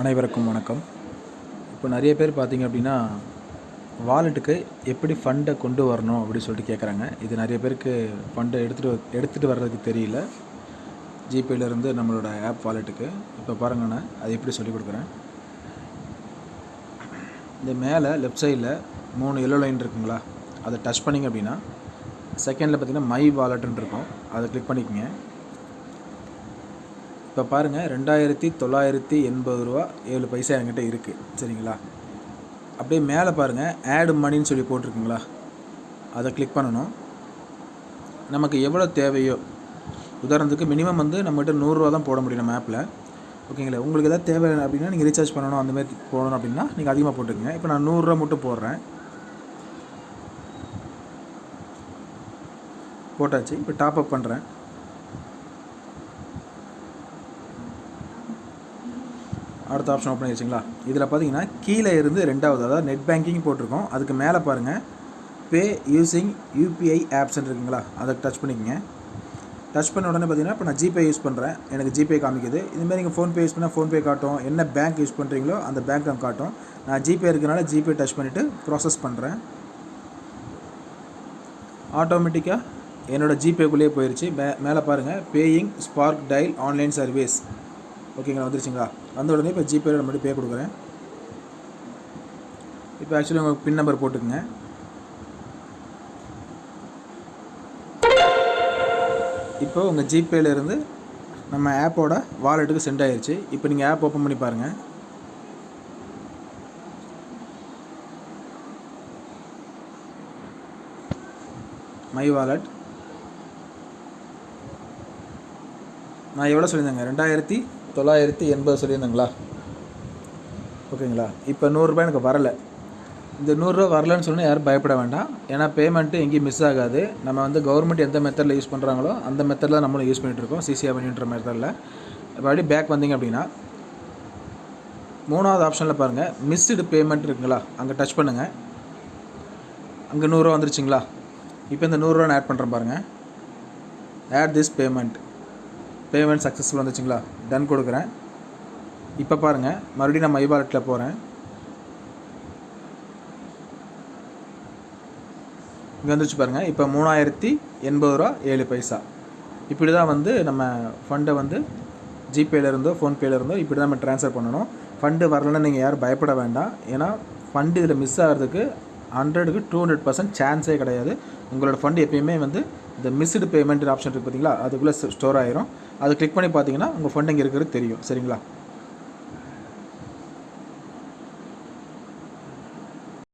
அனைவருக்கும் வணக்கம். இப்போ நிறைய பேர் பார்த்தீங்க அப்படின்னா, வாலெட்டுக்கு எப்படி ஃபண்டை கொண்டு வரணும் அப்படின்னு சொல்லிட்டு கேட்குறாங்க. இது நிறைய பேருக்கு ஃபண்டை எடுத்துகிட்டு வர்றதுக்கு தெரியல. ஜிபேலேருந்து நம்மளோட ஆப் வாலெட்டுக்கு இப்போ பாருங்கண்ணா, அது எப்படி சொல்லிக் கொடுக்குறேன். இந்த மேலே லெஃப்ட் சைடில் 3 எல்லோ லைன் இருக்குங்களா, அதை டச் பண்ணிங்க அப்படின்னா செகண்டில் பார்த்தீங்கன்னா மை வாலெட்டுன்னு இருக்கும், அதை கிளிக் பண்ணிக்கோங்க. இப்போ பாருங்கள், 2980 ரூபா 7 பைசா என்கிட்ட இருக்குது. சரிங்களா? அப்படியே மேலே பாருங்கள், ஆட் மணின்னு சொல்லி போட்டிருக்குங்களா, அதை கிளிக் பண்ணணும். நமக்கு எவ்வளோ தேவையோ, உதாரணத்துக்கு மினிமம் வந்து நம்மகிட்ட 100 ரூபா தான் போட முடியும் நம்ம ஆப்பில். ஓகேங்களா? உங்களுக்கு எதாவது தேவை அப்படின்னா நீங்கள் ரீசார்ஜ் பண்ணணும், அந்தமாதிரி போடணும் அப்படின்னா நீங்கள் அதிகமாக போட்டுக்கோங்க. இப்போ நான் 100 ரூபா மட்டும் போடுறேன். போட்டாச்சு. இப்போ டாப் அப் பண்ணுறேன். அடுத்த ஆப்ஷன் ஓப்பன் ஆகிடுச்சிங்களா. இதில் பார்த்தீங்கன்னா கீழே இருந்து ரெண்டாவது, அதாவது நெட் பேங்கிங் போட்டிருக்கோம், அதுக்கு மேலே பாருங்கள் பே யூஸிங் யூபிஐ ஆப்ஸ்ன்னு இருக்குங்களா, அதை டச் பண்ணிக்கோங்க. டச் பண்ண உடனே பார்த்தீங்கன்னா இப்போ நான் ஜிபே யூஸ் பண்ணுறேன், எனக்கு ஜிபே காமிக்குது. இதுமாதிரி நீங்கள் ஃபோன்பே யூஸ் பண்ணால் ஃபோன்பே காட்டும், என்ன பேங்க் யூஸ் பண்ணுறீங்களோ அந்த பேங்க் தான் காட்டும். நான் ஜிபே இருக்கிறனால ஜிபே டச் பண்ணிவிட்டு ப்ராசஸ் பண்ணுறேன். ஆட்டோமேட்டிக்காக என்னோடய ஜிபேக்குள்ளேயே போயிடுச்சு. மேலே பாருங்கள் paying spark dial online service. ஓகேங்களா, வந்துருச்சுங்களா. வந்த உடனே இப்போ ஜிபேயில் மட்டும் பே கொடுக்குறேன். இப்போ ஆக்சுவலி உங்கள் பின் நம்பர் போட்டுக்குங்க. இப்போ உங்கள் ஜிபேலேருந்து நம்ம ஆப்போட வாலெட்டுக்கு சென்ட் ஆகிடுச்சு. இப்போ நீங்கள் ஆப் ஓப்பன் பண்ணி பாருங்கள். மை வாலெட் நான் எவ்வளோ சொல்லியிருந்தேங்க, 2980 சொல்லியிருந்தேங்களா. ஓகேங்களா. இப்போ 100 ரூபாய் எனக்கு வரலை. இந்த 100 ரூபா வரலன்னு சொன்னால் யாரும் பயப்பட வேண்டாம். ஏன்னா பேமெண்ட்டு எங்கேயும் மிஸ் ஆகாது. நம்ம வந்து கவர்மெண்ட் எந்த மெத்தடில் யூஸ் பண்ணுறாங்களோ அந்த மெத்தடில் நம்மளும் யூஸ் பண்ணிகிட்ருக்கோம், சிசி அவென்யூன்ற மெத்தடில். இப்போ அப்படியே பேக் வந்தீங்க அப்படின்னா 3வது ஆப்ஷனில் பாருங்கள் மிஸ்டு பேமெண்ட் இருக்குங்களா, அங்கே டச் பண்ணுங்கள். அங்கே 100 ரூபா வந்துருச்சுங்களா. இப்போ இந்த 100 ரூபா நான் ஆட் பண்ணுறேன் பாருங்கள். ஆட் திஸ் பேமெண்ட் சக்ஸஸ்ஃபுல் வந்துச்சுங்களா. டன் கொடுக்குறேன். இப்போ பாருங்கள், மறுபடியும் நான் மை வாலெட்டில் போகிறேன். இங்கே வந்துருச்சு பாருங்கள். இப்போ 3080 ரூபா 7 பைசா. இப்படி தான் வந்து நம்ம ஃபண்டை வந்து ஜிபேலேருந்தோ ஃபோன்பேலேருந்தோ இப்படி தான் நம்ம ட்ரான்ஸ்ஃபர் பண்ணணும். ஃபண்டு வரலன்னு நீங்கள் யாரும் பயப்பட வேண்டாம். ஏன்னா ஃபண்டு இதில் மிஸ் ஆகிறதுக்கு 100க்கு 200% சான்ஸே கிடையாது. உங்களோட ஃபண்டு எப்பயுமே வந்து இந்த மிஸ்டு பேமெண்ட் ஆப்ஷன் இருக்குது பார்த்தீங்களா, அதுக்குள்ளே ஸ்டோர் ஆயிரும். அதை கிளிக் பண்ணி பார்த்தீங்கன்னா உங்கள் ஃபண்டு இங்கே இருக்கிறது தெரியும். சரிங்களா.